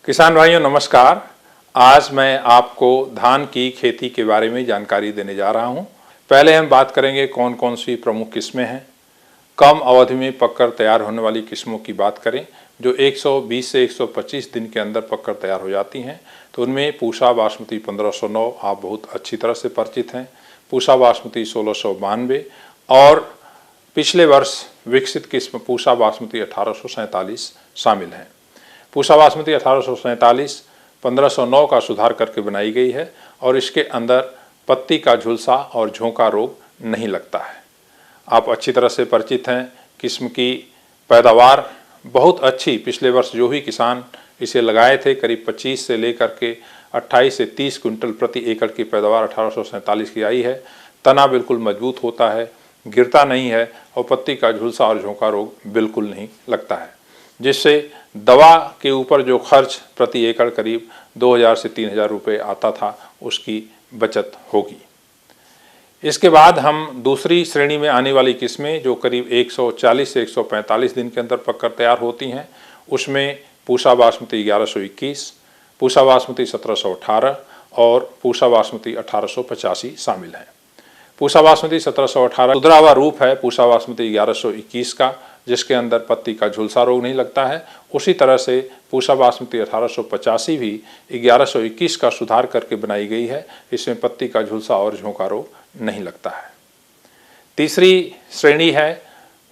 किसान भाइयों नमस्कार। आज मैं आपको धान की खेती के बारे में जानकारी देने जा रहा हूं। पहले हम बात करेंगे कौन कौन सी प्रमुख किस्में हैं। कम अवधि में पककर तैयार होने वाली किस्मों की बात करें जो 120 से 125 दिन के अंदर पककर तैयार हो जाती हैं, तो उनमें पूसा बासमती 1509 आप बहुत अच्छी तरह से परिचित हैं, पूसा बासमती 1692 और पिछले वर्ष विकसित किस्म पूसा बासमती 1847 शामिल हैं। पूसा बासमती 1847 1509 का सुधार करके बनाई गई है और इसके अंदर पत्ती का झुलसा और झोंका रोग नहीं लगता है। आप अच्छी तरह से परिचित हैं। किस्म की पैदावार बहुत अच्छी, पिछले वर्ष जो ही किसान इसे लगाए थे करीब 25 से लेकर के 28 से 30 क्विंटल प्रति एकड़ की पैदावार 1847 की आई है। तना बिल्कुल मजबूत होता है, गिरता नहीं है और पत्ती का झुलसा और झोंका रोग बिल्कुल नहीं लगता है, जिससे दवा के ऊपर जो खर्च प्रति एकड़ करीब 2000 से 3000 रुपये आता था उसकी बचत होगी। इसके बाद हम दूसरी श्रेणी में आने वाली किस्में जो करीब 140 से 145 दिन के अंदर पककर तैयार होती हैं, उसमें पूसा बासमती 1121, पूसा बासमती 1718 और पूसा बासमती 1885 शामिल हैं। पूसा बासमती 1718 सुधरा हुआ रूप है पूसा बासमती 1121 का, जिसके अंदर पत्ती का झुलसा रोग नहीं लगता है। उसी तरह से पूसा बासमती 1885 भी 1121 का सुधार करके बनाई गई है, इसमें पत्ती का झुलसा और झोंका रोग नहीं लगता है। तीसरी श्रेणी है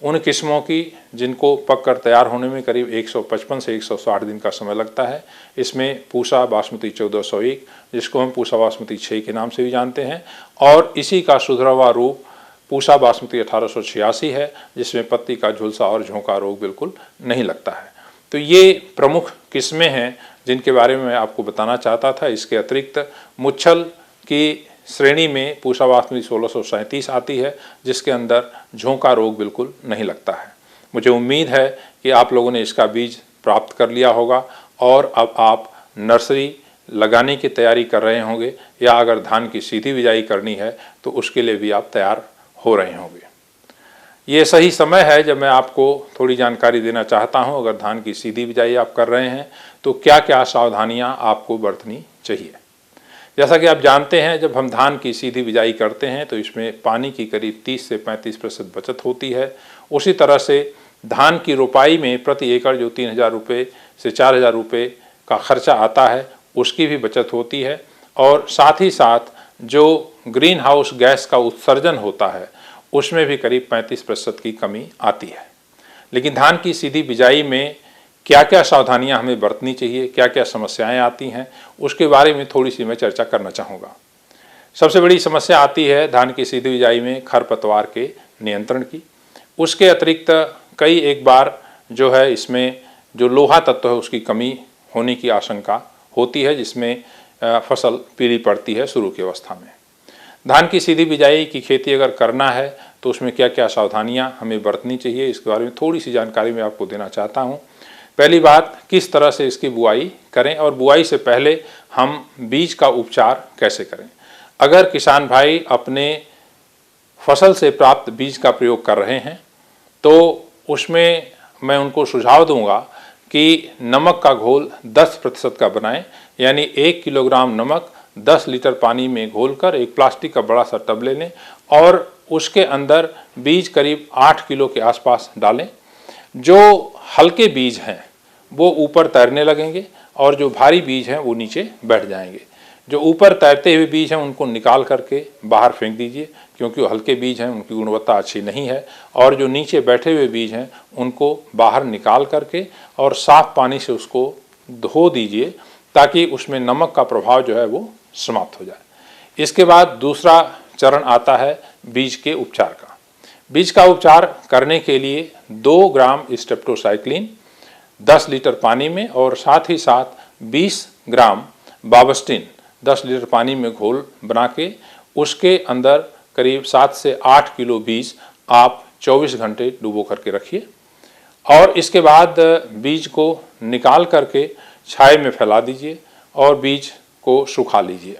उन किस्मों की जिनको पककर तैयार होने में करीब 155 से 160 दिन का समय लगता है। इसमें पूसा बासमती 1401, जिसको हम पूसा बासमती 6 के नाम से भी जानते हैं, और इसी का सुधरा हुआ रूप पूसा बासमती 1886 है, जिसमें पत्ती का झुलसा और झोंका रोग बिल्कुल नहीं लगता है। तो ये प्रमुख किस्में हैं जिनके बारे में मैं आपको बताना चाहता था। इसके अतिरिक्त मुच्छल की श्रेणी में पूसा बासमती 1637 आती है, जिसके अंदर झोंका रोग बिल्कुल नहीं लगता है। मुझे उम्मीद है कि आप लोगों ने इसका बीज प्राप्त कर लिया होगा और अब आप नर्सरी लगाने की तैयारी कर रहे होंगे, या अगर धान की सीधी बिजाई करनी है तो उसके लिए भी आप तैयार हो रहे होंगे। ये सही समय है जब मैं आपको थोड़ी जानकारी देना चाहता हूं। अगर धान की सीधी बिजाई आप कर रहे हैं तो क्या क्या सावधानियां आपको बरतनी चाहिए। जैसा कि आप जानते हैं, जब हम धान की सीधी बिजाई करते हैं तो इसमें पानी की करीब 30 से 35% बचत होती है। उसी तरह से धान की रोपाई में प्रति एकड़ जो 3000 रुपये से 4000 रुपये का खर्चा आता है उसकी भी बचत होती है, और साथ ही साथ जो ग्रीन हाउस गैस का उत्सर्जन होता है उसमें भी करीब 35% की कमी आती है। लेकिन धान की सीधी बिजाई में क्या क्या सावधानियां हमें बरतनी चाहिए, क्या क्या समस्याएं आती हैं, उसके बारे में थोड़ी सी मैं चर्चा करना चाहूँगा। सबसे बड़ी समस्या आती है धान की सीधी बिजाई में खरपतवार के नियंत्रण की। उसके अतिरिक्त कई एक बार जो है इसमें जो लोहा तत्व है उसकी कमी होने की आशंका होती है, जिसमें फसल पीली पड़ती है शुरू की अवस्था में। धान की सीधी बिजाई की खेती अगर करना है तो उसमें क्या क्या सावधानियां हमें बरतनी चाहिए, इसके बारे में थोड़ी सी जानकारी मैं आपको देना चाहता हूं। पहली बात, किस तरह से इसकी बुआई करें और बुआई से पहले हम बीज का उपचार कैसे करें। अगर किसान भाई अपने फसल से प्राप्त बीज का प्रयोग कर रहे हैं तो उसमें मैं उनको सुझाव दूंगा कि नमक का घोल 10% का बनाएं, यानी 1 किलोग्राम नमक 10 लीटर पानी में घोलकर एक प्लास्टिक का बड़ा सा टब ले लें और उसके अंदर बीज करीब 8 किलो के आसपास डालें। जो हल्के बीज हैं वो ऊपर तैरने लगेंगे और जो भारी बीज हैं वो नीचे बैठ जाएंगे। जो ऊपर तैरते हुए बीज हैं उनको निकाल करके बाहर फेंक दीजिए, क्योंकि वो हल्के बीज हैं, उनकी गुणवत्ता अच्छी नहीं है। और जो नीचे बैठे हुए बीज हैं उनको बाहर निकाल करके और साफ पानी से उसको धो दीजिए, ताकि उसमें नमक का प्रभाव जो है वो समाप्त हो जाए। इसके बाद दूसरा चरण आता है बीज के उपचार का। बीज का उपचार करने के लिए 2 ग्राम स्टेप्टोसाइक्लिन 10 लीटर पानी में और साथ ही साथ 20 ग्राम बावस्टिन 10 लीटर पानी में घोल बना के उसके अंदर करीब 7 से 8 किलो बीज आप 24 घंटे डुबो करके रखिए, और इसके बाद बीज को निकाल करके छाया में फैला दीजिए और बीज को सुखा लीजिए।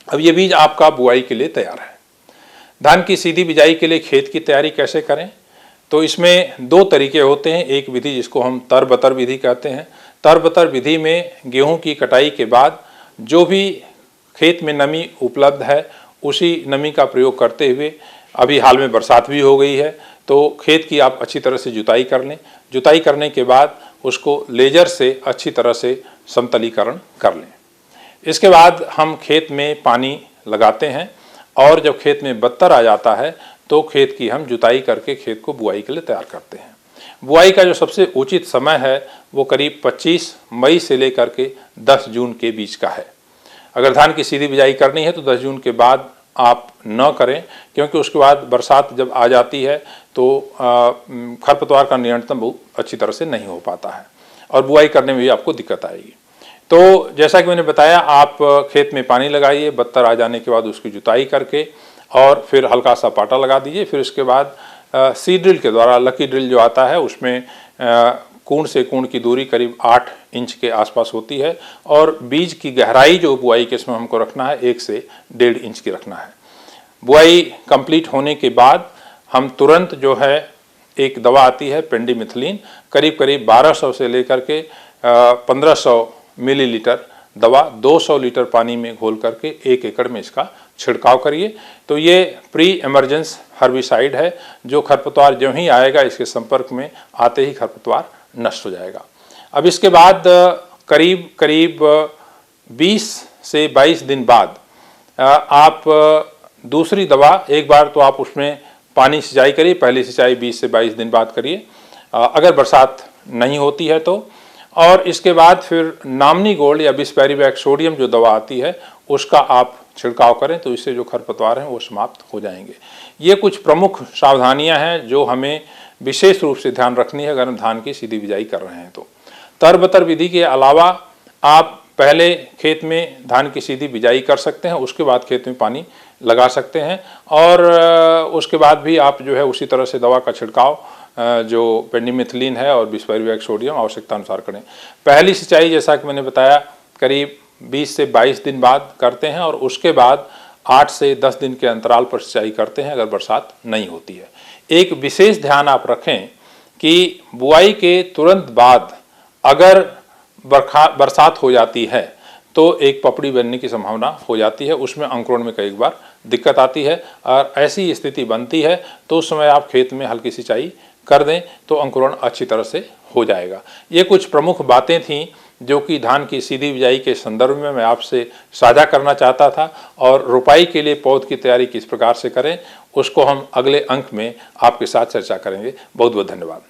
अब ये बीज आपका बुआई के लिए तैयार है। धान की सीधी बिजाई के लिए खेत की तैयारी कैसे करें, तो इसमें 2 तरीके होते हैं। एक विधि जिसको हम तर बतर विधि कहते हैं, तरबतर विधि में गेहूं की कटाई के बाद जो भी खेत में नमी उपलब्ध है उसी नमी का प्रयोग करते हुए, अभी हाल में बरसात भी हो गई है तो खेत की आप अच्छी तरह से जुताई कर लें। जुताई करने के बाद उसको लेजर से अच्छी तरह से समतलीकरण कर लें। इसके बाद हम खेत में पानी लगाते हैं और जब खेत में बत्तर आ जाता है तो खेत की हम जुताई करके खेत को बुआई के लिए तैयार करते हैं। बुआई का जो सबसे उचित समय है वो करीब 25 मई से लेकर के 10 जून के बीच का है। अगर धान की सीधी बिजाई करनी है तो 10 जून के बाद आप न करें, क्योंकि उसके बाद बरसात जब आ जाती है तो खरपतवार का नियंत्रण बहुत अच्छी तरह से नहीं हो पाता है और बुआई करने में भी आपको दिक्कत आएगी। तो जैसा कि मैंने बताया, आप खेत में पानी लगाइए, बत्तर आ जाने के बाद उसकी जुताई करके और फिर हल्का सा पाटा लगा दीजिए। फिर उसके बाद सीड ड्रिल के द्वारा, लकी ड्रिल जो आता है उसमें कूण से कूण की दूरी करीब 8 इंच के आसपास होती है और बीज की गहराई जो बुआई के इसमें हमको रखना है 1 से 1.5 इंच की रखना है। बुआई कंप्लीट होने के बाद हम तुरंत जो है एक दवा आती है पेंडिमिथिलिन, करीब 1200 से लेकर के 1500 मिलीलीटर दवा 200 लीटर पानी में घोल करके 1 एकड़ में इसका छिड़काव करिए। तो ये प्री इमरजेंस हर्बिसाइड है जो खरपतवार जो ही आएगा इसके संपर्क में आते ही खरपतवार नष्ट हो जाएगा। अब इसके बाद करीब 20 से 22 दिन बाद आप दूसरी दवा, एक बार तो आप उसमें पानी सिंचाई करिए, पहली सिंचाई 20 से 22 दिन बाद करिए अगर बरसात नहीं होती है तो। और इसके बाद फिर नामनी गोल्ड या बिस्पेरिवैक्स सोडियम जो दवा आती है उसका आप छिड़काव करें, तो इससे जो खरपतवार हैं वो समाप्त हो जाएंगे। ये कुछ प्रमुख सावधानियां हैं जो हमें विशेष रूप से ध्यान रखनी है अगर हम धान की सीधी बिजाई कर रहे हैं तो। तरबतर विधि के अलावा आप पहले खेत में धान की सीधी बिजाई कर सकते हैं, उसके बाद खेत में पानी लगा सकते हैं और उसके बाद भी आप जो है उसी तरह से दवा का छिड़काव जो पेंडिमिथिलिन है और बिस्पेरिवैक्स सोडियम आवश्यकता अनुसार करें। पहली सिंचाई जैसा कि मैंने बताया करीब 20 से 22 दिन बाद करते हैं और उसके बाद 8 से 10 दिन के अंतराल पर सिंचाई करते हैं अगर बरसात नहीं होती है। एक विशेष ध्यान आप रखें कि बुआई के तुरंत बाद अगर बरसात हो जाती है तो एक पपड़ी बनने की संभावना हो जाती है, उसमें अंकुरण में कई बार दिक्कत आती है और ऐसी स्थिति बनती है तो उस समय आप खेत में हल्की सिंचाई कर दें तो अंकुरण अच्छी तरह से हो जाएगा। ये कुछ प्रमुख बातें थीं जो कि धान की सीधी बिजाई के संदर्भ में मैं आपसे साझा करना चाहता था और रोपाई के लिए पौध की तैयारी किस प्रकार से करें उसको हम अगले अंक में आपके साथ चर्चा करेंगे। बहुत बहुत धन्यवाद।